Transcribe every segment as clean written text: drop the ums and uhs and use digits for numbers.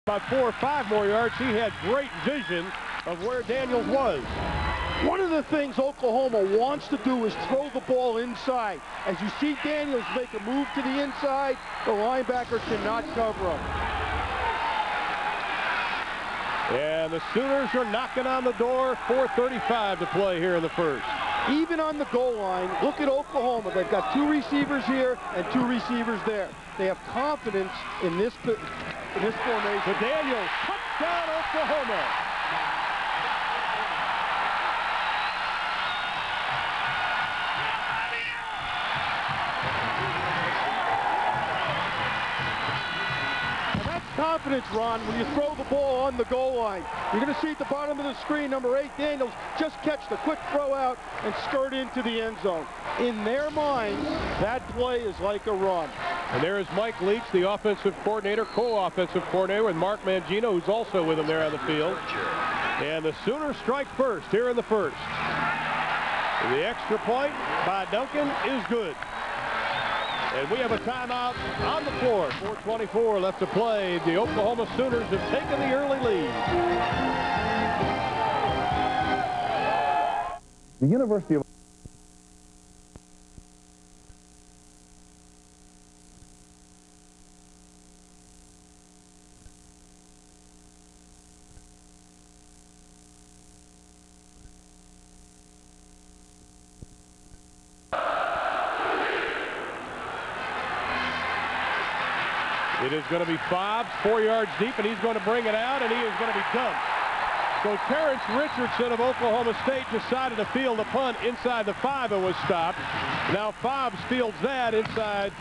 About 4 or 5 more yards. He had great vision of where Daniels was. One of the things Oklahoma wants to do is throw the ball inside. As you see Daniels make a move to the inside, the linebacker cannot cover him. And the Sooners are knocking on the door. 4:35 to play here in the first. Even on the goal line, look at Oklahoma. They've got 2 receivers here and 2 receivers there. They have confidence in this formation. Daniels, touchdown Oklahoma. Confidence, Ron, when you throw the ball on the goal line. You're going to see at the bottom of the screen, number 8, Daniels, just catch the quick throw out and skirt into the end zone. In their minds, that play is like a run. And there is Mike Leach, the offensive coordinator, co-offensive coordinator with Mark Mangino, who's also with him there on the field. And the Sooners strike first here in the first. The extra point by Duncan is good. And we have a timeout on the floor. 4:24 left to play. The Oklahoma Sooners have taken the early lead. The University of It is going to be Fobbs, 4 yards deep, and he's going to bring it out, and he is going to be dumped. So Terrence Richardson of Oklahoma State decided to field a punt inside the 5 and was stopped. Now Fobbs fields that inside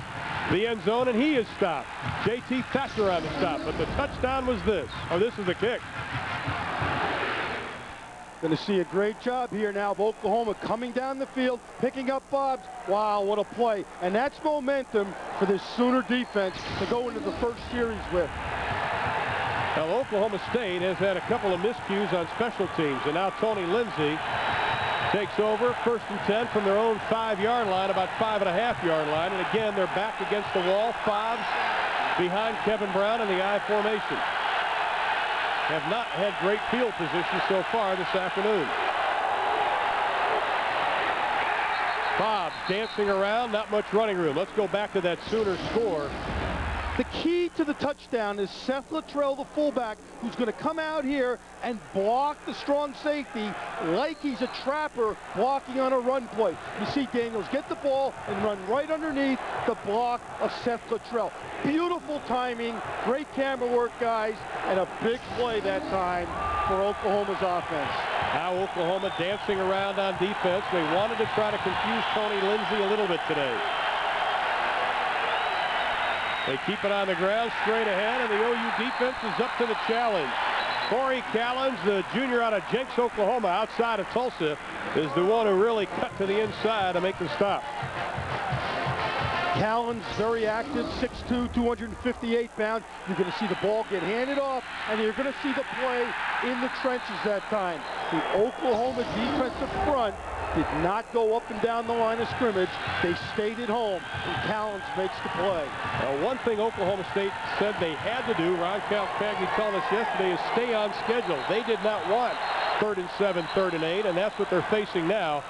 the end zone, and he is stopped. J.T. Thatcher on the stop, but the touchdown was this. Oh, this is the kick. Going to see a great job here now of Oklahoma coming down the field, picking up Fobbs. Wow, what a play. And that's momentum for this Sooner defense to go into the first series with. Now, Oklahoma State has had a couple of miscues on special teams, and now Tony Lindsay takes over 1st and 10 from their own 5-yard line, about 5.5-yard line. And again, they're back against the wall. Fobbs behind Kevin Brown in the I formation. Have not had great field position so far this afternoon. Fobbs dancing around, not much running room. Let's go back to that Sooner score. The key to the touchdown is Seth Luttrell, the fullback, who's going to come out here and block the strong safety like he's a trapper blocking on a run play. You see Daniels get the ball and run right underneath the block of Seth Luttrell. Beautiful timing, great camera work, guys, and a big play that time for Oklahoma's offense. Now Oklahoma dancing around on defense. They wanted to try to confuse Tony Lindsay a little bit today. They keep it on the ground straight ahead, and the OU defense is up to the challenge. Corey Callens, the junior out of Jenks, Oklahoma, outside of Tulsa, is the one who really cut to the inside to make the stop. Callens very active, 6'2", 258 pounds. You're going to see the ball get handed off, and you're going to see the play in the trenches that time. The Oklahoma defensive front did not go up and down the line of scrimmage. They stayed at home, and Callens makes the play. One thing Oklahoma State said they had to do, Ron Calcagney told us yesterday, is stay on schedule. They did not want 3rd and 7, 3rd and 8, and that's what they're facing now.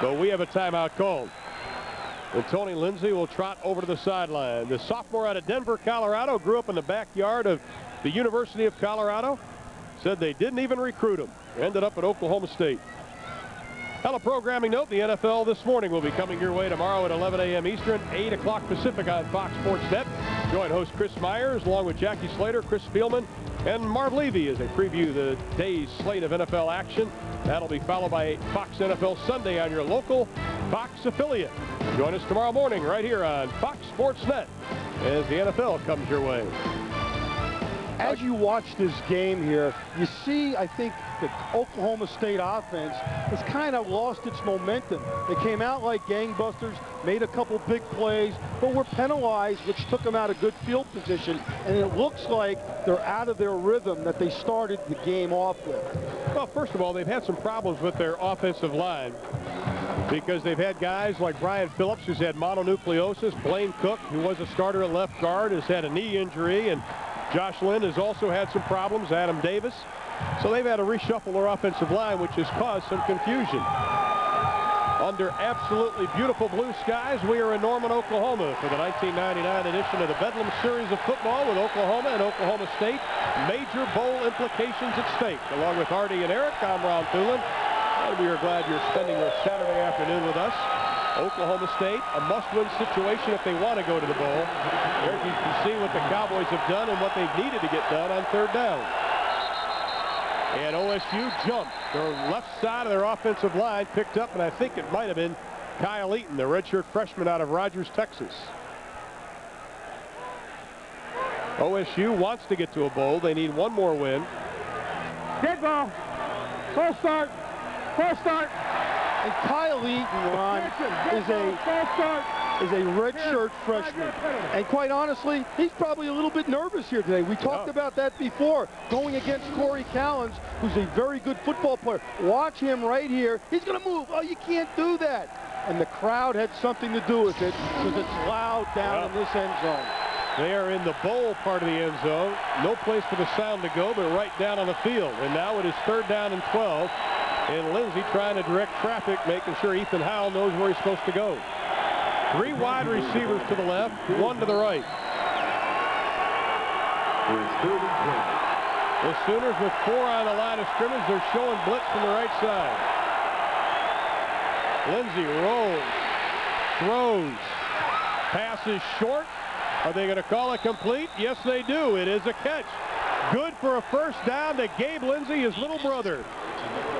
But we have a timeout called. And Tony Lindsay will trot over to the sideline. The sophomore out of Denver, Colorado, grew up in the backyard of the University of Colorado. Said they didn't even recruit him. Ended up at Oklahoma State. On a programming note, the NFL this morning will be coming your way tomorrow at 11 a.m. Eastern, 8 o'clock Pacific on Fox Sports Net. Join host Chris Myers along with Jackie Slater, Chris Spielman, and Marv Levy as they preview the day's slate of NFL action. That'll be followed by Fox NFL Sunday on your local Fox affiliate. Join us tomorrow morning right here on Fox Sports Net as the NFL comes your way. As you watch this game here, you see, I think, the Oklahoma State offense has kind of lost its momentum. They came out like gangbusters, made a couple big plays, but were penalized, which took them out of good field position, and it looks like they're out of their rhythm that they started the game off with. Well, first of all, they've had some problems with their offensive line because they've had guys like Brian Phillips, who's had mononucleosis. Blaine Cook, who was a starter at left guard, has had a knee injury, and Josh Lynn has also had some problems, Adam Davis. So they've had to reshuffle their offensive line, which has caused some confusion. Under absolutely beautiful blue skies, we are in Norman, Oklahoma for the 1999 edition of the Bedlam series of football with Oklahoma and Oklahoma State. Major bowl implications at stake. Along with Artie and Eric, I'm Ron Thulin, and we are glad you're spending your Saturday afternoon with us. Oklahoma State, a must-win situation if they want to go to the bowl. There you can see what the Cowboys have done and what they've needed to get done on third down. And OSU jumped. Their left side of their offensive line picked up, and I think it might have been Kyle Eaton, the redshirt freshman out of Rogers, Texas. OSU wants to get to a bowl. They need one more win. Dead ball. Full start. Full start. And Kyle Eaton, Ron, is a redshirt freshman. And quite honestly, he's probably a little bit nervous here today. We talked about that before, going against Corey Callens, who's a very good football player. Watch him right here. He's going to move. Oh, you can't do that. And the crowd had something to do with it because it's loud down in this end zone. They are in the bowl part of the end zone. No place for the sound to go, but right down on the field. And now it is third down and 12. And Lindsey trying to direct traffic, making sure Ethan Howell knows where he's supposed to go. 3 wide receivers to the left, 1 to the right. The Sooners with 4 on the line of scrimmage. They're showing blitz from the right side. Lindsey rolls, throws, passes short. Are they going to call it complete? Yes, they do. It is a catch. Good for a first down to Gabe Lindsey, his little brother.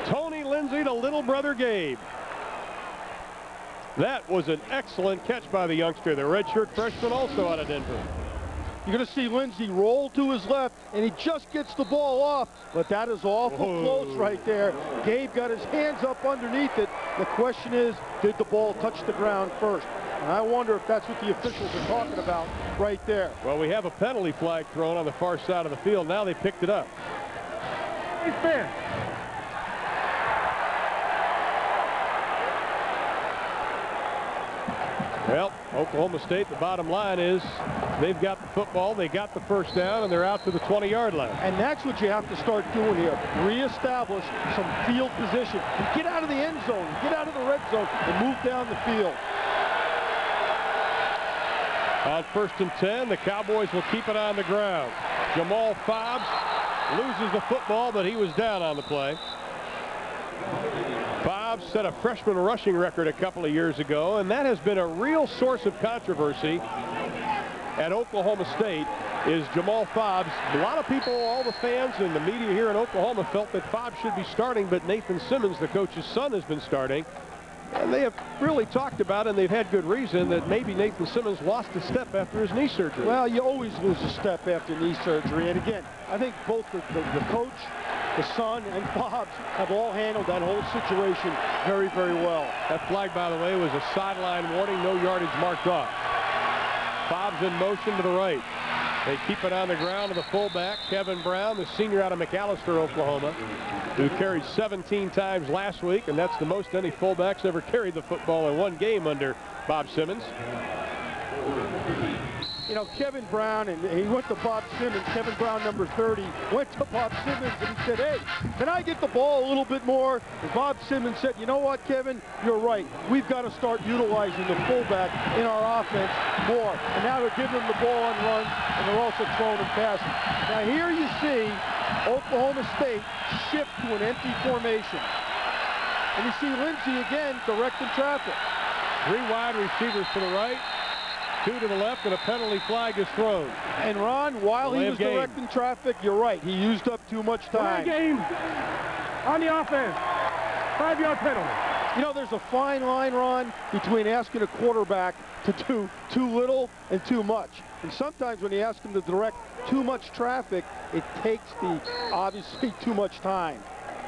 Tony Lindsey to little brother Gabe. That was an excellent catch by the youngster, the redshirt freshman also out of Denver. You're going to see Lindsey roll to his left, and he just gets the ball off, but that is awful close right there. Gabe got his hands up underneath it. The question is, did the ball touch the ground first? And I wonder if that's what the officials are talking about right there. Well, we have a penalty flag thrown on the far side of the field. Now they picked it up. He's fair. Well, Oklahoma State, the bottom line is they've got the football, they got the first down, and they're out to the 20-yard line. And that's what you have to start doing here. Reestablish some field position. And get out of the end zone, get out of the red zone, and move down the field. On 1st and 10, the Cowboys will keep it on the ground. Jamal Fobbs loses the football, but he was down on the play. Fobbs set a freshman rushing record a couple of years ago, and that has been a real source of controversy at Oklahoma State, is Jamal Fobbs. A lot of people, all the fans and the media here in Oklahoma felt that Fobbs should be starting, but Nathan Simmons, the coach's son, has been starting. And they have really talked about, and they've had good reason, that maybe Nathan Simmons lost a step after his knee surgery. Well, you always lose a step after knee surgery. And again, I think both the coach, the son, and Fobbs have all handled that whole situation very, very well. That flag, by the way, was a sideline warning, no yardage marked off. Fobbs in motion to the right. They keep it on the ground to the fullback, Kevin Brown, the senior out of McAlester, Oklahoma, who carried 17 times last week, and that's the most any fullbacks ever carried the football in one game under Bob Simmons. You know, Kevin Brown, and he went to Bob Simmons. Kevin Brown, number 30, went to Bob Simmons, and he said, hey, can I get the ball a little bit more? And Bob Simmons said, you know what, Kevin, you're right. We've got to start utilizing the fullback in our offense more. And now they're giving him the ball on runs, and they're also throwing him passes. Now here you see Oklahoma State shift to an empty formation. And you see Lindsey again directing traffic. 3 wide receivers to the right, 2 to the left, and a penalty flag is thrown. And Ron, while he was directing traffic, you're right. He used up too much time. Game on the offense. 5-yard penalty. You know, there's a fine line, Ron, between asking a quarterback to do too little and too much. And sometimes when you ask him to direct too much traffic, it takes the, obviously, too much time.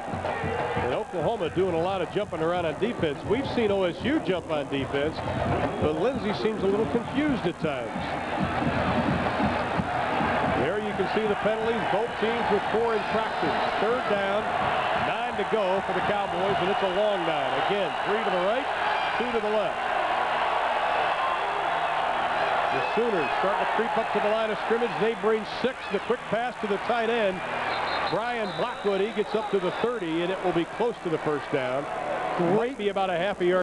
And Oklahoma doing a lot of jumping around on defense. We've seen OSU jump on defense, but Lindsey seems a little confused at times. There you can see the penalties. Both teams with 4 in practice. Third down, 9 to go for the Cowboys, and it's a long 9. Again, 3 to the right, 2 to the left. The Sooners starting to creep up to the line of scrimmage. They bring 6. The quick pass to the tight end, Brian Blackwood. He gets up to the 30, and it will be close to the first down. Might be about a half a yard.